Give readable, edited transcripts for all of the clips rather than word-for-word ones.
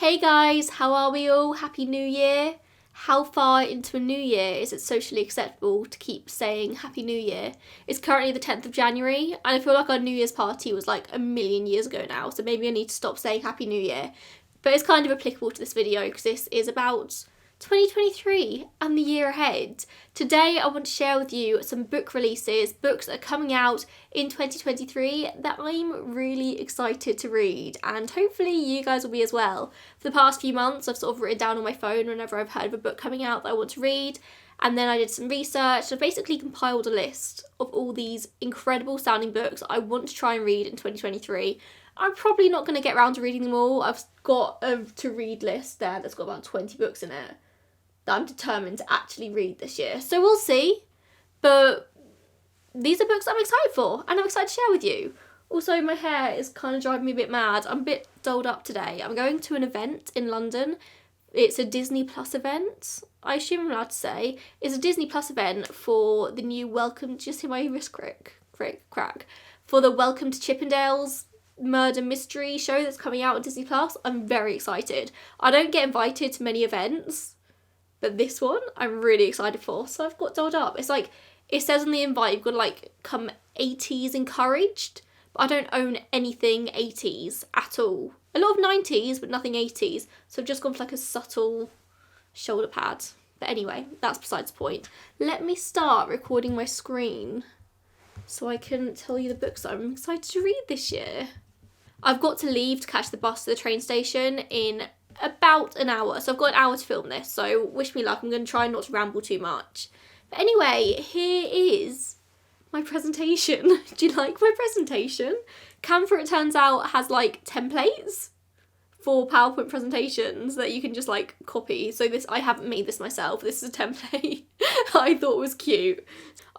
Hey guys, how are we all? Happy New Year. How far into a new year is it socially acceptable to keep saying Happy New Year? It's currently the 10th of January and I feel like our New Year's party was like a million years ago now, so maybe I need to stop saying Happy New Year. But it's kind of applicable to this video because this is about 2023 and the year ahead. Today I want to share with you some book releases, books that are coming out in 2023 that I'm really excited to read, and hopefully you guys will be as well. For the past few months I've sort of written down on my phone whenever I've heard of a book coming out that I want to read, and then I did some research and basically compiled a list of all these incredible sounding books I want to try and read in 2023. I'm probably not going to get around to reading them all. I've got a to-read list there that's got about 20 books in it that I'm determined to actually read this year. So we'll see. But these are books I'm excited for and I'm excited to share with you. Also, my hair is kind of driving me a bit mad. I'm a bit dolled up today. I'm going to an event in London. It's a Disney Plus event. I assume I'm allowed to say. It's a Disney Plus event for the new Welcome... Just hear my wrist crack. For the Welcome to Chippendales murder mystery show that's coming out on Disney Plus. I'm very excited. I don't get invited to many events, but this one I'm really excited for, so I've got dolled up. It's like, it says on the invite you've got to like come 80s encouraged, but I don't own anything 80s at all. A lot of 90s, but nothing 80s, so I've just gone for like a subtle shoulder pad. But anyway, that's besides the point. Let me start recording my screen so I can tell you the books that I'm excited to read this year. I've got to leave to catch the bus to the train station in about an hour, so I've got an hour to film this, so wish me luck. I'm going to try not to ramble too much. But anyway, here is my presentation. Do you like my presentation? Canva, it turns out, has like templates for PowerPoint presentations that you can just like copy. So this, I haven't made this myself. This is a template I thought was cute.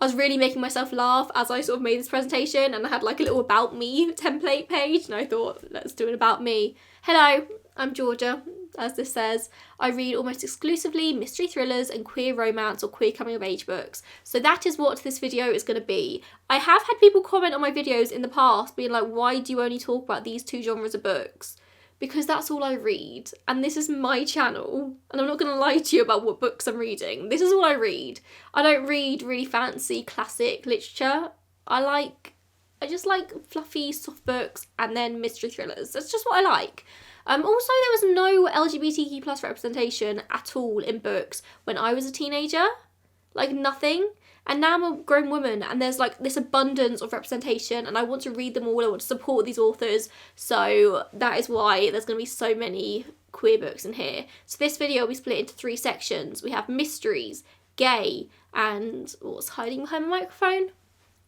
I was really making myself laugh as I sort of made this presentation, and I had like a little about me template page, and I thought, let's do an about me. Hello, I'm Georgia. As this says, I read almost exclusively mystery thrillers and queer romance or queer coming of age books. So that is what this video is going to be. I have had people comment on my videos in the past being like, why do you only talk about these two genres of books? Because that's all I read, and this is my channel, and I'm not going to lie to you about what books I'm reading. This is all I read. I don't read really fancy classic literature. I just like fluffy soft books and then mystery thrillers. That's just what I like. Also, there was no LGBTQ plus representation at all in books when I was a teenager. Like, nothing. And now I'm a grown woman and there's like this abundance of representation and I want to read them all. I want to support these authors. So that is why there's going to be so many queer books in here. So this video will be split into 3 sections. We have mysteries, gay, and what's hiding behind my microphone?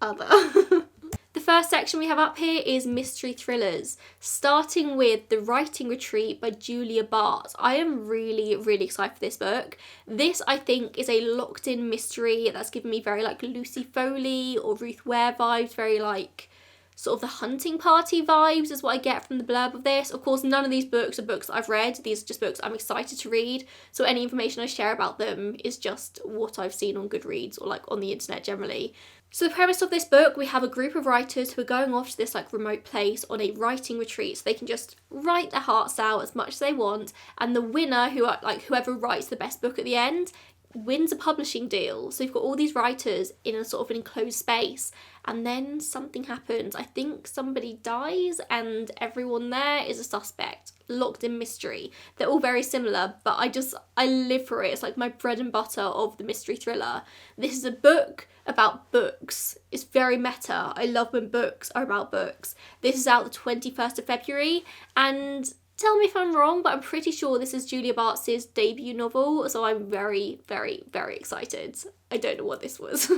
Other. The first section we have up here is mystery thrillers, starting with The Writing Retreat by Julia Bartz. I am really, really excited for this book. This, I think, is a locked-in mystery that's given me very like Lucy Foley or Ruth Ware vibes, very like sort of The Hunting Party vibes is what I get from the blurb of this. Of course, none of these books are books that I've read. These are just books I'm excited to read. So any information I share about them is just what I've seen on Goodreads or like on the internet generally. So the premise of this book, we have a group of writers who are going off to this like remote place on a writing retreat, so they can just write their hearts out as much as they want, and the winner, whoever writes the best book at the end, wins a publishing deal. So you've got all these writers in a sort of an enclosed space, and then something happens. I think somebody dies and everyone there is a suspect. Locked in mystery. They're all very similar, but I live for it. It's like my bread and butter of the mystery thriller. This is a book about books. It's very meta. I love when books are about books. This is out the 21st of February, and tell me if I'm wrong, but I'm pretty sure this is Julia Bartz's debut novel, so I'm very, very, very excited. I don't know what this was.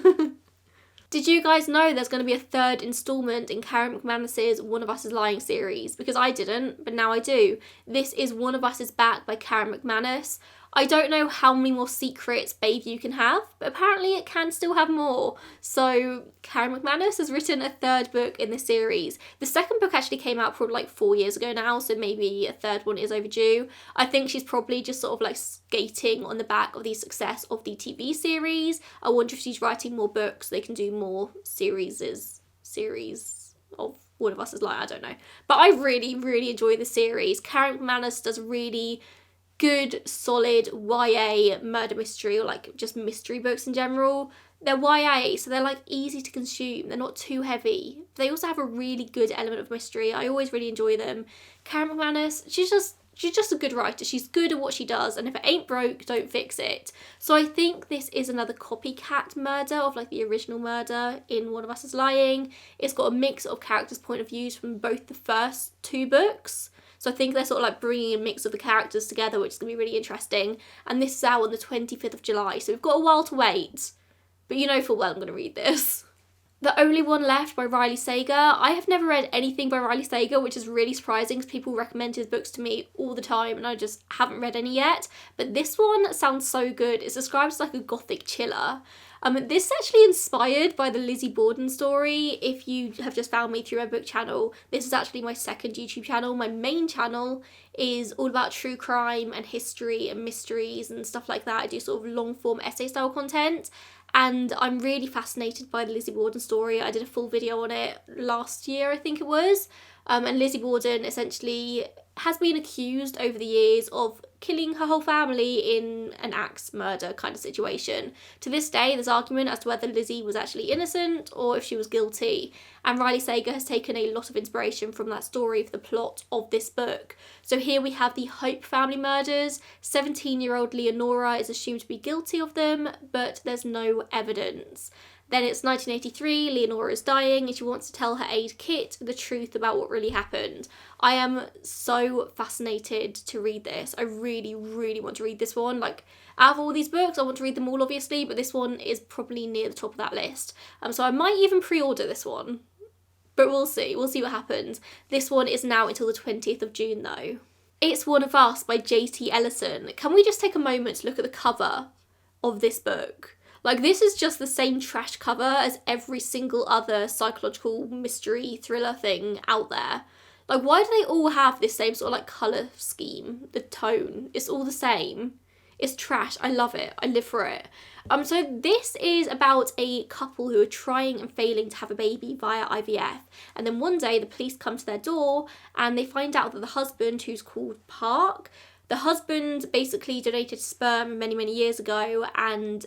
Did you guys know there's going to be a 3rd instalment in Karen McManus's One of Us is Lying series? Because I didn't, but now I do. This is One of Us is Back by Karen McManus. I don't know how many more secrets Bayview can have, but apparently it can still have more. So Karen McManus has written a 3rd book in this series. The 2nd book actually came out probably like 4 years ago now, so maybe a 3rd one is overdue. I think she's probably just sort of like skating on the back of the success of the TV series. I wonder if she's writing more books so they can do more series of All of Us is Lying, I don't know. But I really, really enjoy the series. Karen McManus does really good, solid YA murder mystery, or like just mystery books in general. They're YA, so they're like easy to consume. They're not too heavy. They also have a really good element of mystery. I always really enjoy them. Karen McManus, she's just a good writer. She's good at what she does, and if it ain't broke, don't fix it. So I think this is another copycat murder of like the original murder in One of Us is Lying. It's got a mix of characters' point of views from both the first two books. So I think they're sort of like bringing a mix of the characters together, which is going to be really interesting. And this is out on the 25th of July, so we've got a while to wait. But you know full well I'm going to read this. The Only One Left by Riley Sager. I have never read anything by Riley Sager, which is really surprising because people recommend his books to me all the time and I just haven't read any yet. But this one sounds so good. It's described as like a gothic chiller. This is actually inspired by the Lizzie Borden story. If you have just found me through my book channel, this is actually my second YouTube channel. My main channel is all about true crime and history and mysteries and stuff like that. I do sort of long form essay style content. And I'm really fascinated by the Lizzie Borden story. I did a full video on it last year, I think it was. And Lizzie Borden essentially has been accused over the years of killing her whole family in an axe murder kind of situation. To this day, there's argument as to whether Lizzie was actually innocent or if she was guilty. And Riley Sager has taken a lot of inspiration from that story for the plot of this book. So here we have the Hope family murders. 17-year-old Leonora is assumed to be guilty of them, but there's no evidence. Then it's 1983, Leonora is dying and she wants to tell her aide Kit the truth about what really happened. I am so fascinated to read this. I really, really want to read this one. Like, out of all these books, I want to read them all obviously, but this one is probably near the top of that list. So I might even pre-order this one. But we'll see what happens. This one is now until the 20th of June though. It's One of Us by J.T. Ellison. Can we just take a moment to look at the cover of this book? Like, this is just the same trash cover as every single other psychological mystery thriller thing out there. Like, why do they all have this same sort of like colour scheme? The tone, it's all the same. It's trash. I love it. I live for it. So this is about a couple who are trying and failing to have a baby via IVF. And then one day the police come to their door and they find out that the husband, who's called Park, the husband basically donated sperm many, many years ago, and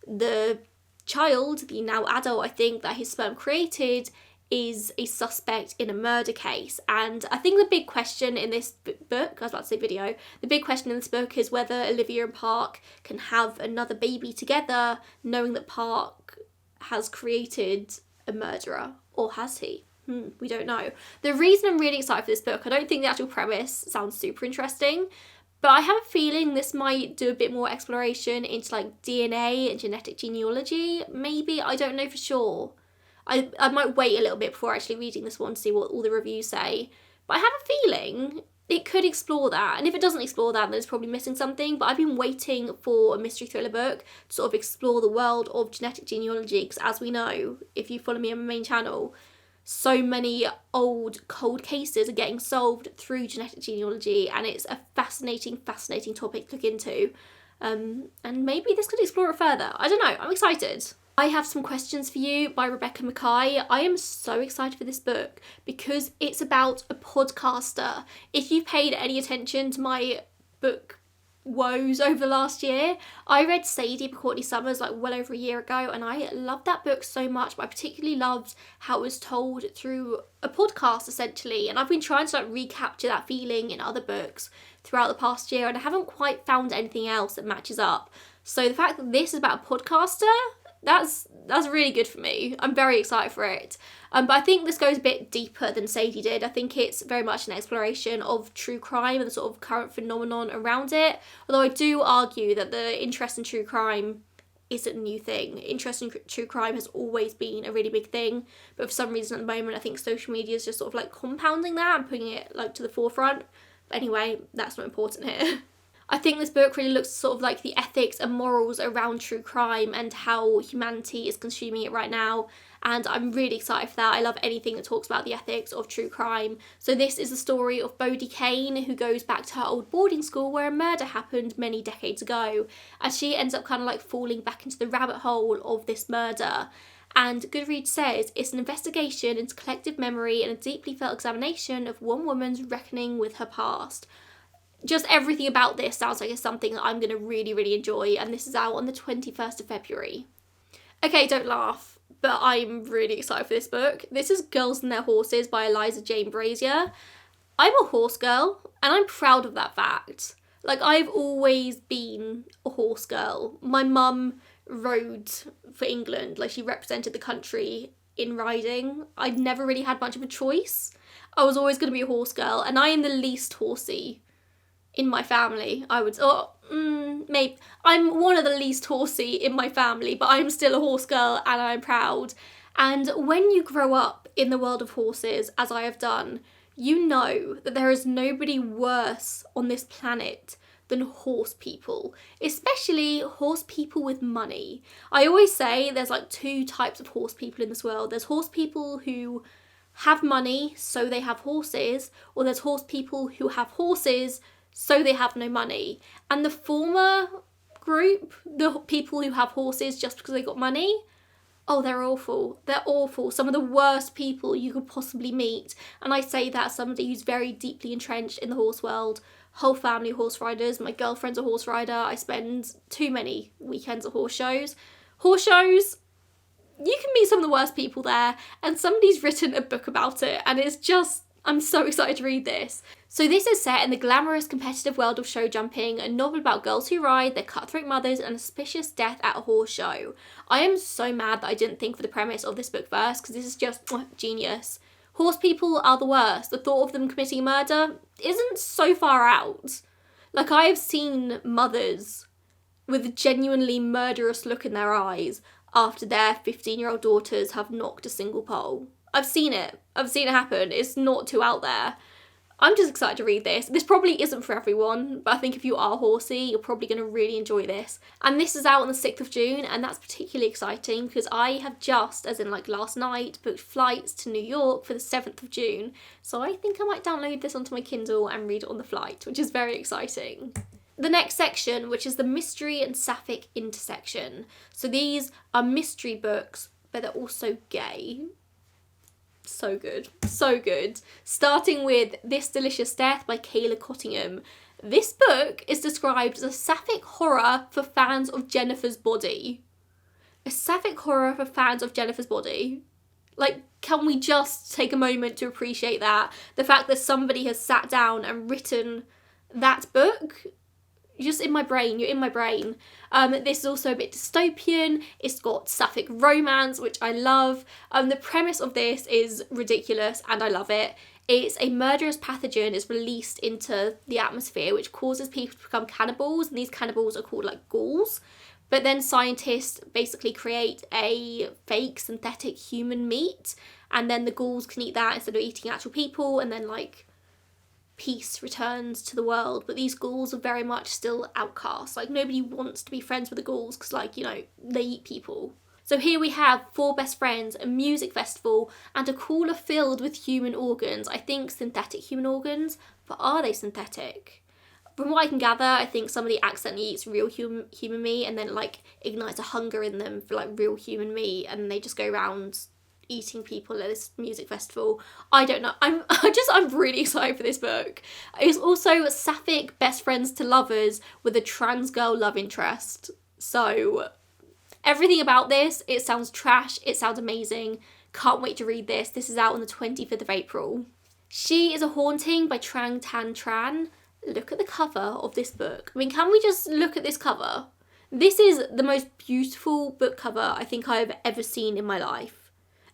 the child, the now adult, I think, that his sperm created is a suspect in a murder case. And I think the big question in this book, I was about to say video, the big question in this book is whether Olivia and Park can have another baby together, knowing that Park has created a murderer, or has he? We don't know. The reason I'm really excited for this book, I don't think the actual premise sounds super interesting, but I have a feeling this might do a bit more exploration into like DNA and genetic genealogy, maybe, I don't know for sure. I might wait a little bit before actually reading this one to see what all the reviews say. But I have a feeling it could explore that. And if it doesn't explore that, then it's probably missing something. But I've been waiting for a mystery thriller book to sort of explore the world of genetic genealogy. Because as we know, if you follow me on my main channel, so many old cold cases are getting solved through genetic genealogy. And it's a fascinating, fascinating topic to look into. And maybe this could explore it further. I don't know. I'm excited. I Have Some Questions for You by Rebecca Mackay. I am so excited for this book because it's about a podcaster. If you paid any attention to my book woes over the last year, I read Sadie by Courtney Summers like well over a year ago, and I loved that book so much, but I particularly loved how it was told through a podcast essentially, and I've been trying to like recapture that feeling in other books throughout the past year, and I haven't quite found anything else that matches up. So the fact that this is about a podcaster, that's really good for me. I'm very excited for it. But I think this goes a bit deeper than Sadie did. I think it's very much an exploration of true crime and the sort of current phenomenon around it. Although I do argue that the interest in true crime isn't a new thing. Interest in true crime has always been a really big thing. But for some reason at the moment, I think social media is just sort of like compounding that and putting it like to the forefront. But anyway, that's not important here. I think this book really looks sort of like the ethics and morals around true crime and how humanity is consuming it right now, and I'm really excited for that. I love anything that talks about the ethics of true crime. So this is the story of Bodie Kane, who goes back to her old boarding school where a murder happened many decades ago, and she ends up kind of like falling back into the rabbit hole of this murder. And Goodreads says it's an investigation into collective memory and a deeply felt examination of one woman's reckoning with her past. Just everything about this sounds like it's something that I'm going to really, really enjoy, and this is out on the 21st of February. Okay, don't laugh, but I'm really excited for this book. This is Girls and Their Horses by Eliza Jane Brazier. I'm a horse girl, and I'm proud of that fact. Like, I've always been a horse girl. My mum rode for England, like she represented the country in riding. I'd never really had much of a choice. I was always going to be a horse girl, and I am the least horsey in my family. Maybe I'm one of the least horsey in my family, but I'm still a horse girl and I'm proud. And when you grow up in the world of horses, as I have done, you know that there is nobody worse on this planet than horse people, especially horse people with money. I always say there's like two types of horse people in this world. There's horse people who have money, so they have horses, or there's horse people who have horses, so they have no money. And the former group, the people who have horses just because they got money, oh, they're awful. They're awful. Some of the worst people you could possibly meet. And I say that as somebody who's very deeply entrenched in the horse world. Whole family horse riders. My girlfriend's a horse rider. I spend too many weekends at horse shows. Horse shows, you can meet some of the worst people there. And somebody's written a book about it. And it's just, I'm so excited to read this. So this is set in the glamorous competitive world of show jumping, a novel about girls who ride, their cutthroat mothers, and a suspicious death at a horse show. I am so mad that I didn't think of the premise of this book first, because this is just genius. Horse people are the worst. The thought of them committing murder isn't so far out. Like, I have seen mothers with a genuinely murderous look in their eyes after their 15-year-old daughters have knocked a single pole. I've seen it. I've seen it happen. It's not too out there. I'm just excited to read this. This probably isn't for everyone, but I think if you are horsey, you're probably going to really enjoy this. And this is out on the 6th of June, and that's particularly exciting because I have just, as in like last night, booked flights to New York for the 7th of June. So I think I might download this onto my Kindle and read it on the flight, which is very exciting. The next section, which is the mystery and sapphic intersection. So these are mystery books, but they're also gay. So good, so good. Starting with This Delicious Death by Kayla Cottingham. This book is described as a sapphic horror for fans of Jennifer's body. A sapphic horror for fans of Jennifer's body. Like, can we just take a moment to appreciate that? The fact that somebody has sat down and written that book. Just in my brain, you're in my brain. This is also a bit dystopian. It's got sapphic romance, which I love. The premise of this is ridiculous and I love it. It's a murderous pathogen is released into the atmosphere, which causes people to become cannibals, and these cannibals are called like ghouls. But then scientists basically create a fake synthetic human meat, and then the ghouls can eat that instead of eating actual people, and then like peace returns to the world. But these ghouls are very much still outcasts. Like, nobody wants to be friends with the ghouls because, like, you know, they eat people. So here we have 4 best friends, a music festival, and a cooler filled with human organs. I think synthetic human organs, but are they synthetic? From what I can gather, I think somebody accidentally eats real human meat and then like ignites a hunger in them for like real human meat, and they just go around eating people at this music festival. I don't know. I'm really excited for this book. It's also sapphic best friends to lovers with a trans girl love interest. So everything about this, it sounds trash, it sounds amazing. Can't wait to read this. This is out on the 25th of April. She is a Haunting by Trang, Tran. Look at the cover of this book. I mean, can we just look at this cover? This is the most beautiful book cover I think I've ever seen in my life.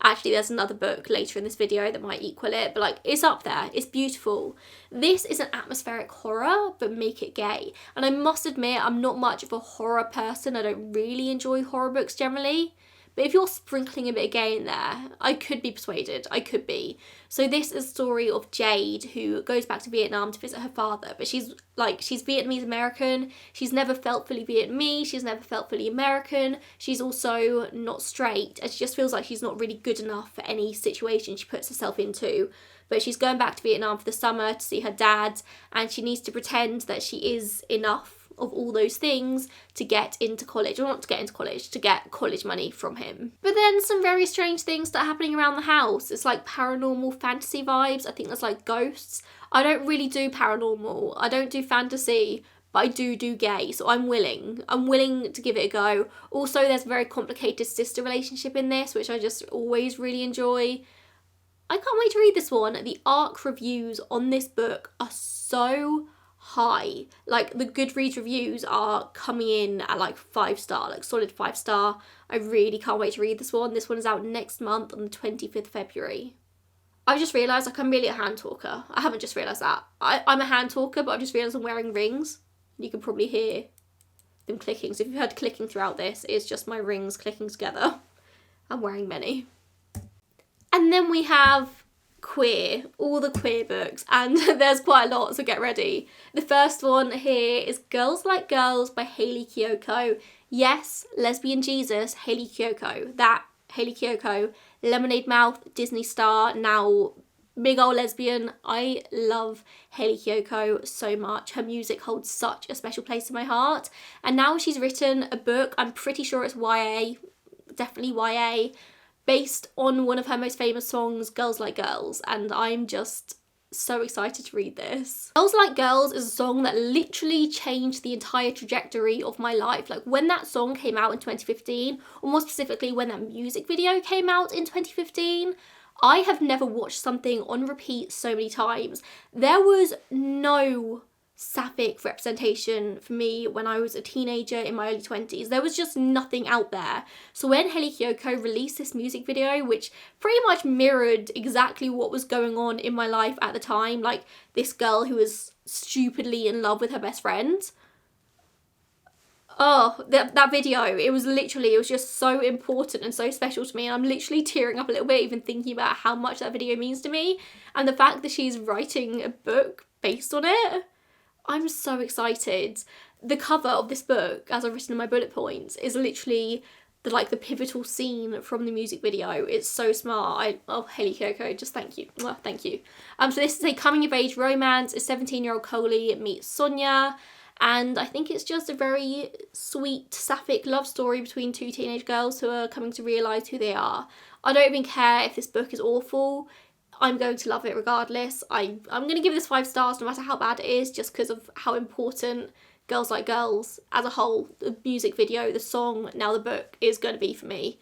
Actually, there's another book later in this video that might equal it, but like, it's up there. It's beautiful. This is an atmospheric horror, but make it gay. And I must admit, I'm not much of a horror person. I don't really enjoy horror books generally. But if you're sprinkling a bit of gay in there, I could be persuaded. I could be. So this is a story of Jade, who goes back to Vietnam to visit her father. But she's Vietnamese American. She's never felt fully Vietnamese. She's never felt fully American. She's also not straight. And she just feels like she's not really good enough for any situation she puts herself into. But she's going back to Vietnam for the summer to see her dad. And she needs to pretend that she is enough of all those things to get into college, or not to get into college, to get college money from him. But then some very strange things start happening around the house. It's like paranormal fantasy vibes. I think there's like ghosts. I don't really do paranormal. I don't do fantasy, but I do gay, so I'm willing. I'm willing to give it a go. Also, there's a very complicated sister relationship in this, which I just always really enjoy. I can't wait to read this one. The ARC reviews on this book are so high. Like, the Goodreads reviews are coming in at like 5-star, like solid 5-star. I really can't wait to read this one. This one is out next month on the 25th February. I've just realised, like, I'm really a hand talker. I haven't just realised that. I'm a hand talker, but I've just realised I'm wearing rings. You can probably hear them clicking. So if you've heard clicking throughout this, it's just my rings clicking together. I'm wearing many. And then we have queer, all the queer books, and there's quite a lot, so get ready. The first one here is Girls Like Girls by Hayley Kiyoko. Yes, lesbian Jesus, Hayley Kiyoko. That Hayley Kiyoko, Lemonade Mouth, Disney star, now big old lesbian. I love Hayley Kiyoko so much. Her music holds such a special place in my heart. And now she's written a book, I'm pretty sure it's YA, definitely YA, based on one of her most famous songs, Girls Like Girls, and I'm just so excited to read this. Girls Like Girls is a song that literally changed the entire trajectory of my life. Like, when that song came out in 2015, or more specifically when that music video came out in 2015, I have never watched something on repeat so many times. There was no sapphic representation for me when I was a teenager in my early 20s. There was just nothing out there. So when Hayley Kiyoko released this music video, which pretty much mirrored exactly what was going on in my life at the time, like this girl who was stupidly in love with her best friend. Oh, that video, it was just so important and so special to me, and I'm literally tearing up a little bit even thinking about how much that video means to me, and the fact that she's writing a book based on it. I'm so excited. The cover of this book, as I've written in my bullet points, is literally the pivotal scene from the music video. It's so smart. Hayley Kiyoko, just thank you. Well, thank you. So this is a coming of age romance. A 17-year-old Coley meets Sonia, and I think it's just a very sweet sapphic love story between two teenage girls who are coming to realise who they are. I don't even care if this book is awful. I'm going to love it regardless. I'm going to give this 5 stars no matter how bad it is, just because of how important Girls Like Girls as a whole, the music video, the song, now the book, is going to be for me.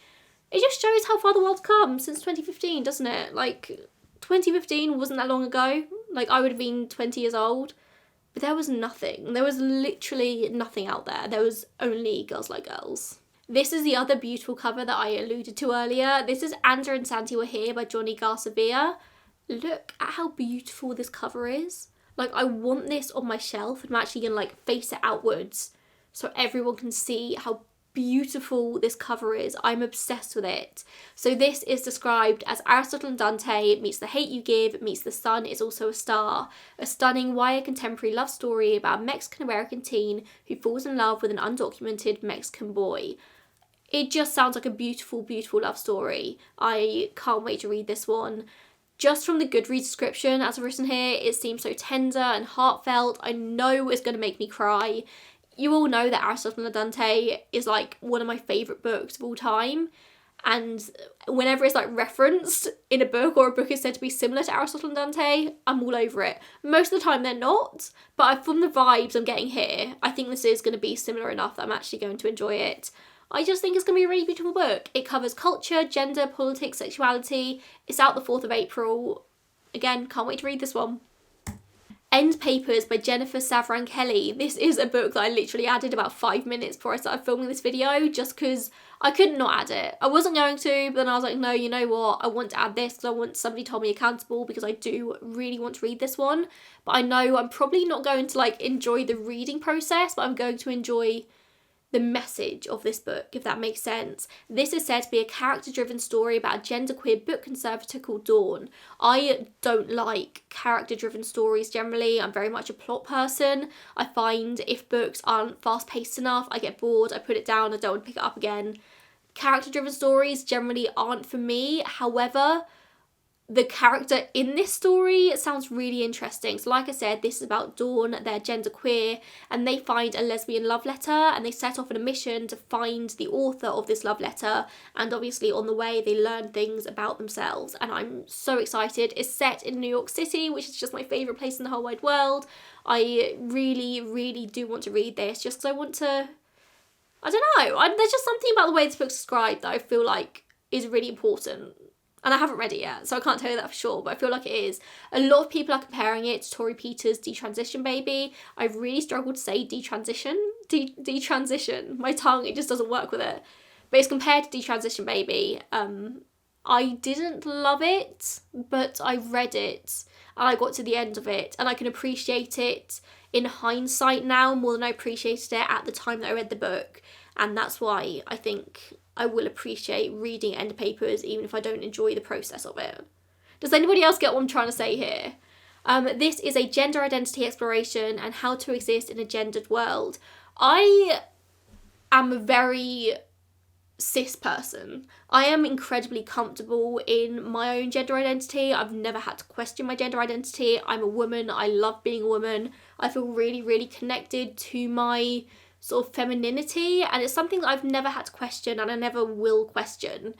It just shows how far the world's come since 2015, doesn't it? Like, 2015 wasn't that long ago. Like, I would have been 20 years old. But there was nothing. There was literally nothing out there. There was only Girls Like Girls. This is the other beautiful cover that I alluded to earlier. This is Andrew and Santi Were Here by Jonny Garza. Look at how beautiful this cover is. Like, I want this on my shelf, and I'm actually going to face it outwards so everyone can see how beautiful this cover is. I'm obsessed with it. So this is described as Aristotle and Dante meets The Hate You Give meets The Sun Is Also a Star, a stunning YA contemporary love story about a Mexican-American teen who falls in love with an undocumented Mexican boy. It just sounds like a beautiful, beautiful love story. I can't wait to read this one. Just from the Goodreads description, as I've written here, it seems so tender and heartfelt. I know it's going to make me cry. You all know that Aristotle and Dante is one of my favourite books of all time. And whenever it's referenced in a book, or a book is said to be similar to Aristotle and Dante, I'm all over it. Most of the time they're not, but from the vibes I'm getting here, I think this is going to be similar enough that I'm actually going to enjoy it. I just think it's going to be a really beautiful book. It covers culture, gender, politics, sexuality. It's out the 4th of April. Again, can't wait to read this one. Endpapers by Jennifer Savran Kelly. This is a book that I literally added about 5 minutes before I started filming this video, just because I could not add it. I wasn't going to, but then I was like, no, you know what? I want to add this because I want somebody to hold me accountable, because I do really want to read this one. But I know I'm probably not going to enjoy the reading process, but I'm going to enjoy the message of this book, if that makes sense. This is said to be a character-driven story about a genderqueer book conservator called Dawn. I don't like character-driven stories generally. I'm very much a plot person. I find if books aren't fast-paced enough, I get bored, I put it down, I don't want to pick it up again. Character-driven stories generally aren't for me. However, the character in this story sounds really interesting. So like I said, this is about Dawn, they're genderqueer, and they find a lesbian love letter, and they set off on a mission to find the author of this love letter, and obviously on the way they learn things about themselves, and I'm so excited. It's set in New York City, which is just my favourite place in the whole wide world. I really, really do want to read this, just because I want to, I don't know, there's just something about the way this book's described that I feel like is really important. And I haven't read it yet, so I can't tell you that for sure, but I feel like it is. A lot of people are comparing it to Tori Peters' Detransition Baby. I've really struggled to say detransition. Detransition. My tongue, it just doesn't work with it. But it's compared to Detransition Baby. I didn't love it, but I read it, and I got to the end of it, and I can appreciate it in hindsight now more than I appreciated it at the time that I read the book. And that's why I think I will appreciate reading Endpapers even if I don't enjoy the process of it. Does anybody else get what I'm trying to say here? This is a gender identity exploration and how to exist in a gendered world. I am a very cis person. I am incredibly comfortable in my own gender identity. I've never had to question my gender identity. I'm a woman. I love being a woman. I feel really, really connected to my sort of femininity, and it's something that I've never had to question, and I never will question.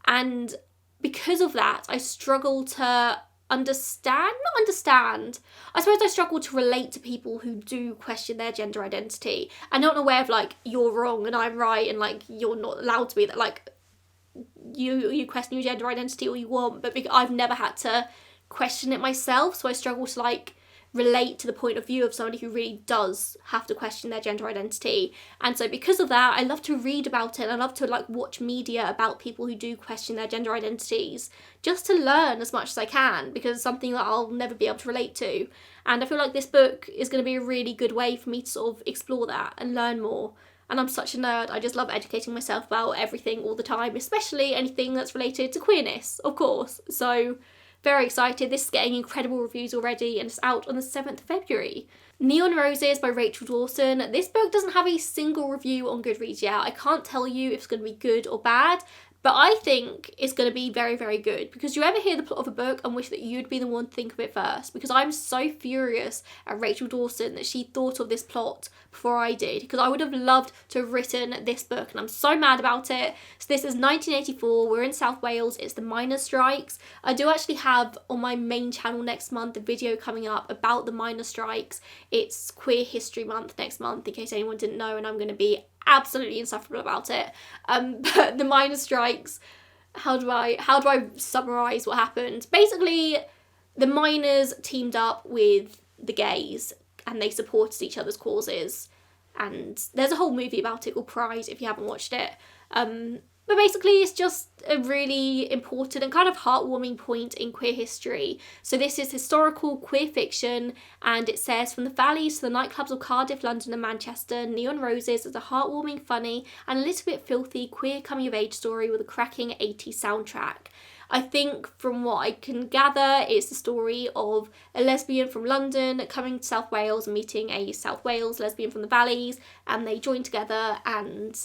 And because of that, I struggle to I suppose I struggle to relate to people who do question their gender identity. I'm not aware of like, you're wrong and I'm right, and like, you're not allowed to be that, like, you question your gender identity all you want, but I've never had to question it myself, so I struggle to like relate to the point of view of somebody who really does have to question their gender identity. And so because of that, I love to read about it, and I love to like watch media about people who do question their gender identities, just to learn as much as I can, because it's something that I'll never be able to relate to. And I feel like this book is going to be a really good way for me to sort of explore that and learn more. And I'm such a nerd, I just love educating myself about everything all the time, especially anything that's related to queerness, of course. So very excited. This is getting incredible reviews already, and it's out on the 7th of February. Neon Roses by Rachel Dawson. This book doesn't have a single review on Goodreads yet. I can't tell you if it's going to be good or bad, but I think it's going to be very, very good, because you ever hear the plot of a book and wish that you'd be the one to think of it first? Because I'm so furious at Rachel Dawson that she thought of this plot before I did, because I would have loved to have written this book, and I'm so mad about it. So this is 1984, we're in South Wales, it's the miners' strikes. I do actually have on my main channel next month a video coming up about the miners' strikes. It's Queer History Month next month, in case anyone didn't know, and I'm going to be absolutely insufferable about it. But the miners' strikes, how do I summarise what happened? Basically, the miners teamed up with the gays, and they supported each other's causes, and there's a whole movie about it called Pride if you haven't watched it. But basically it's just a really important and kind of heartwarming point in queer history. So this is historical queer fiction, and it says, from the valleys to the nightclubs of Cardiff, London and Manchester, Neon Roses is a heartwarming, funny and a little bit filthy queer coming of age story with a cracking 80s soundtrack. I think from what I can gather, it's the story of a lesbian from London coming to South Wales and meeting a South Wales lesbian from the valleys, and they join together, and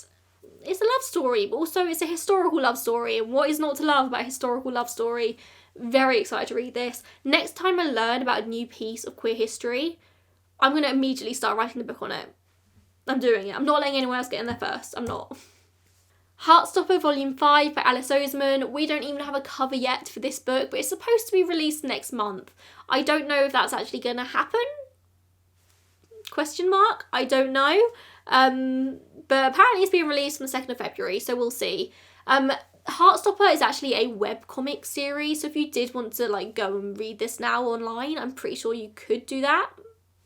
it's a love story, but also it's a historical love story, and what is not to love about a historical love story? Very excited to read this. Next time I learn about a new piece of queer history, I'm going to immediately start writing the book on it. I'm doing it. I'm not letting anyone else get in there first. I'm not. Heartstopper Volume 5 by Alice Oseman. We don't even have a cover yet for this book, but it's supposed to be released next month. I don't know if that's actually going to happen. Question mark? I don't know. But apparently it's being released on the 2nd of February, so we'll see. Heartstopper is actually a webcomic series, so if you did want to like go and read this now online, I'm pretty sure you could do that.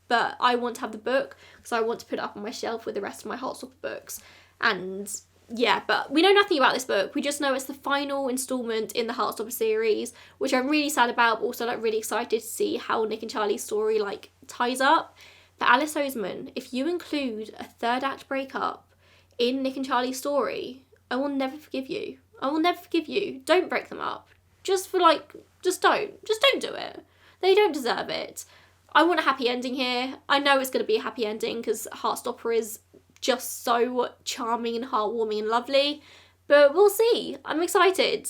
But I want to have the book, because I want to put it up on my shelf with the rest of my Heartstopper books. And yeah, but we know nothing about this book. We just know it's the final instalment in the Heartstopper series, which I'm really sad about, but also like really excited to see how Nick and Charlie's story like ties up. But Alice Oseman, if you include a third act breakup in Nick and Charlie's story, I will never forgive you. I will never forgive you. Don't break them up. Just don't do it. They don't deserve it. I want a happy ending here. I know it's going to be a happy ending because Heartstopper is just so charming and heartwarming and lovely, but we'll see. I'm excited.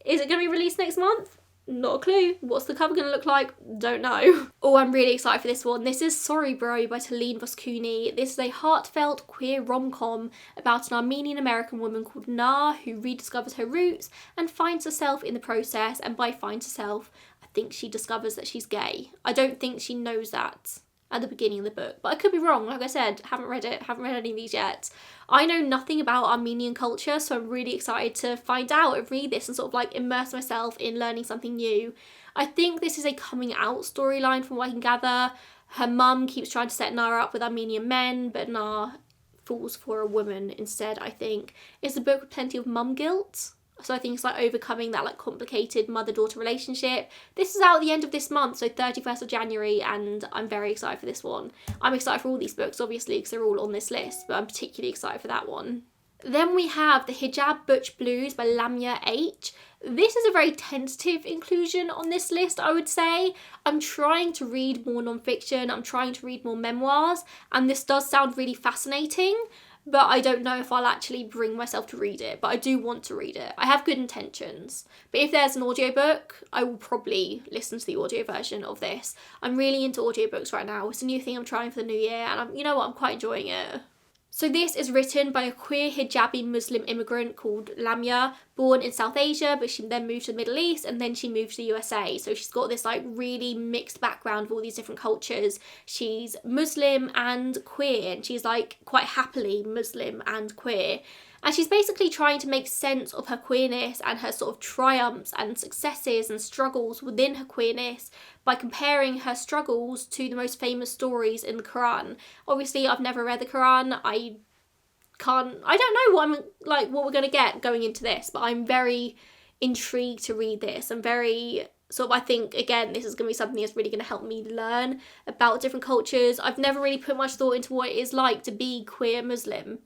Is it going to be released next month? Not a clue. What's the cover gonna look like? Don't know. Oh, I'm really excited for this one. This is Sorry Bro by Taleen Voskuni. This is a heartfelt queer rom-com about an Armenian-American woman called Na who rediscovers her roots and finds herself in the process, and by finds herself, I think she discovers that she's gay. I don't think she knows that at the beginning of the book, but I could be wrong. Like I said, haven't read it, haven't read any of these yet. I know nothing about Armenian culture, so I'm really excited to find out and read this and sort of like immerse myself in learning something new. I think this is a coming out storyline from what I can gather. Her mum keeps trying to set Na up with Armenian men, but Na falls for a woman instead, I think. It's a book with plenty of mum guilt. So I think it's like overcoming that like complicated mother-daughter relationship. This is out at the end of this month, so 31st of January, and I'm very excited for this one. I'm excited for all these books, obviously, because they're all on this list, but I'm particularly excited for that one. Then we have the Hijab Butch Blues by Lamya H. This is a very tentative inclusion on this list, I would say. I'm trying to read more non-fiction, I'm trying to read more memoirs, and this does sound really fascinating, but I don't know if I'll actually bring myself to read it, but I do want to read it. I have good intentions. But if there's an audiobook, I will probably listen to the audio version of this. I'm really into audiobooks right now. It's a new thing I'm trying for the new year, and you know what, I'm quite enjoying it. So this is written by a queer hijabi Muslim immigrant called Lamya, born in South Asia, but she then moved to the Middle East and then she moved to the USA. So she's got this like really mixed background of all these different cultures. She's Muslim and queer, and she's like quite happily Muslim and queer. And she's basically trying to make sense of her queerness and her sort of triumphs and successes and struggles within her queerness by comparing her struggles to the most famous stories in the Quran. Obviously, I've never read the Quran. I don't know what we're going to get going into this, but I'm very intrigued to read this. I'm very I think, again, this is going to be something that's really going to help me learn about different cultures. I've never really put much thought into what it is like to be queer Muslim.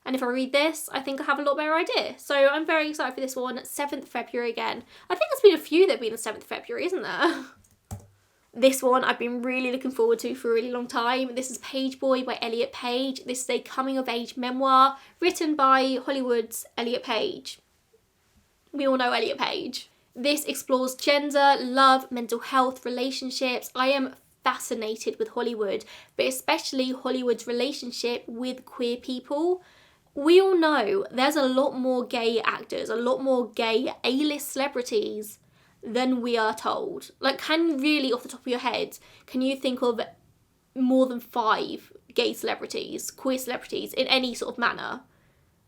And if I read this, I think I'll have a lot better idea. So I'm very excited for this one. 7th February again. I think there's been a few that have been the 7th February, isn't there? This one I've been really looking forward to for a really long time. This is Pageboy by Elliot Page. This is a coming-of-age memoir written by Hollywood's Elliot Page. We all know Elliot Page. This explores gender, love, mental health, relationships. I am fascinated with Hollywood, but especially Hollywood's relationship with queer people. We all know there's a lot more gay actors, a lot more gay A-list celebrities than we are told. Like, off the top of your head, can you think of more than 5 gay celebrities, queer celebrities, in any sort of manner?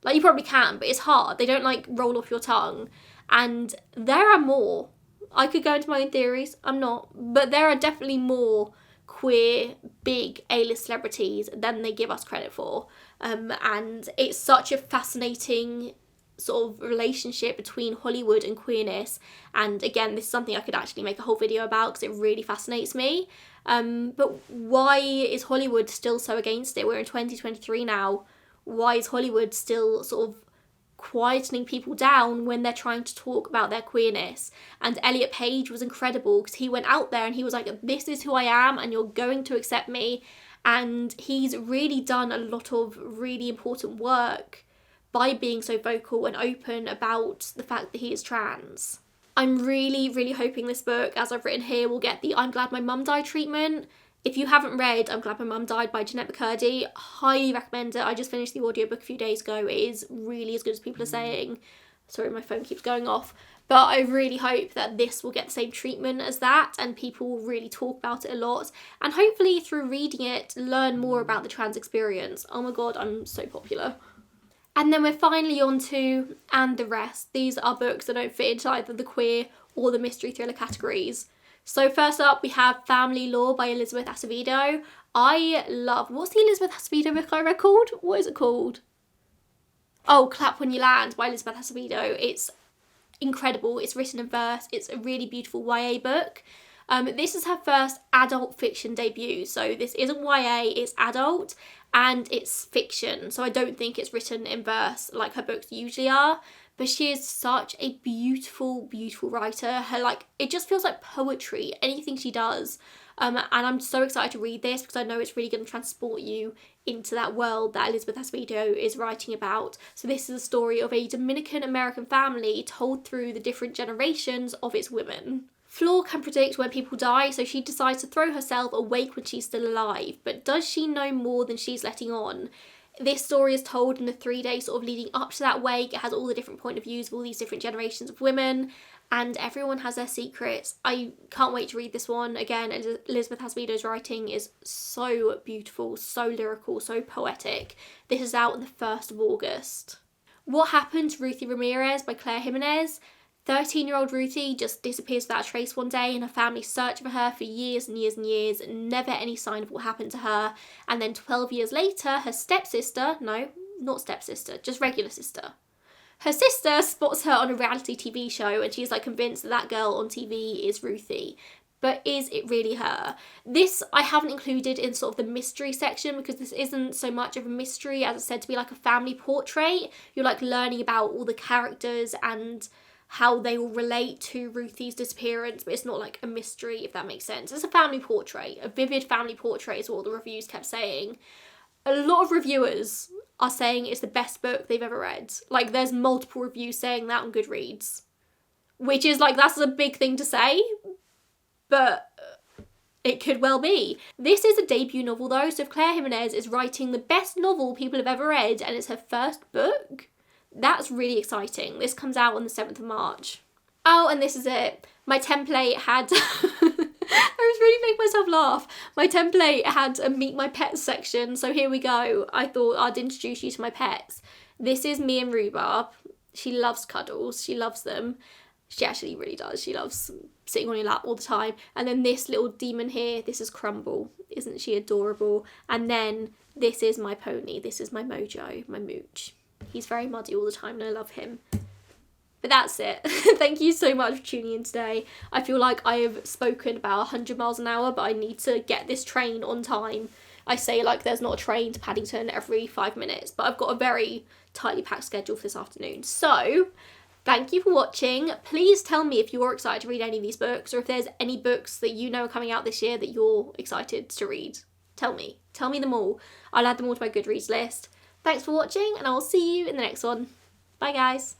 Like, you probably can, but it's hard. They don't, like, roll off your tongue. And there are more. I could go into my own theories, I'm not. But there are definitely more queer, big A-list celebrities than they give us credit for. And it's such a fascinating sort of relationship between Hollywood and queerness. And again, this is something I could actually make a whole video about because it really fascinates me. But why is Hollywood still so against it? We're in 2023 now. Why is Hollywood still sort of quietening people down when they're trying to talk about their queerness? And Elliot Page was incredible because he went out there and he was like, this is who I am and you're going to accept me. And he's really done a lot of really important work by being so vocal and open about the fact that he is trans. I'm really, really hoping this book, as I've written here, will get the I'm Glad My Mum Died treatment. If you haven't read I'm Glad My Mum Died by Jeanette McCurdy, highly recommend it. I just finished the audiobook a few days ago. It is really as good as people are saying. Sorry, my phone keeps going off. But I really hope that this will get the same treatment as that and people will really talk about it a lot. And hopefully through reading it, learn more about the trans experience. Oh my god, I'm so popular. And then we're finally on to And the Rest. These are books that don't fit into either the queer or the mystery thriller categories. So first up we have Family Law by Elizabeth Acevedo. I love, what's the Elizabeth Acevedo book I read called? What is it called? Oh, Clap When You Land by Elizabeth Acevedo. It's incredible. It's written in verse. It's a really beautiful YA book. This is her first adult fiction debut. So this isn't YA, it's adult and it's fiction. So I don't think it's written in verse like her books usually are. But she is such a beautiful, beautiful writer. Her, like, it just feels like poetry, anything she does. And I'm so excited to read this because I know it's really going to transport you into that world that Elizabeth Acevedo is writing about. So this is a story of a Dominican American family told through the different generations of its women. Flor can predict when people die, so she decides to throw herself awake when she's still alive. But does she know more than she's letting on? This story is told in the 3 days sort of leading up to that wake. It has all the different point of views of all these different generations of women, and everyone has their secrets. I can't wait to read this one. Again, Elizabeth Acevedo's writing is so beautiful, so lyrical, so poetic. This is out on the 1st of August. What Happened to Ruthy Ramirez by Claire Jimenez. 13-year-old Ruthy just disappears without a trace one day, and her family search for her for years and years and years, and never any sign of what happened to her. And then 12 years later, her stepsister, no, not stepsister, just regular sister. Her sister spots her on a reality TV show, and she's like convinced that that girl on TV is Ruthy. But is it really her? This I haven't included in sort of the mystery section because this isn't so much of a mystery as it's said to be like a family portrait. You're like learning about all the characters and how they will relate to Ruthy's disappearance, but it's not like a mystery, if that makes sense. It's a family portrait. A vivid family portrait is what the reviews kept saying. A lot of reviewers are saying it's the best book they've ever read. Like, there's multiple reviews saying that on Goodreads. Which is, like, that's a big thing to say, but it could well be. This is a debut novel, though, so if Claire Jimenez is writing the best novel people have ever read, and it's her first book, that's really exciting. This comes out on the 7th of March. Oh, and this is it. My template had... I was really making myself laugh. My template had a Meet My Pets section, so here we go. I thought I'd introduce you to my pets. This is me and Rhubarb. She loves cuddles. She loves them. She actually really does. She loves sitting on your lap all the time. And then this little demon here, this is Crumble. Isn't she adorable? And then this is my pony. This is my Mojo, my mooch. He's very muddy all the time and I love him. But that's it. Thank you so much for tuning in today. I feel like I have spoken about 100 miles an hour, but I need to get this train on time. I say like there's not a train to Paddington every 5 minutes, but I've got a very tightly packed schedule for this afternoon. So, thank you for watching. Please tell me if you're excited to read any of these books, or if there's any books that you know are coming out this year that you're excited to read. Tell me. Tell me them all. I'll add them all to my Goodreads list. Thanks for watching, and I will see you in the next one. Bye, guys.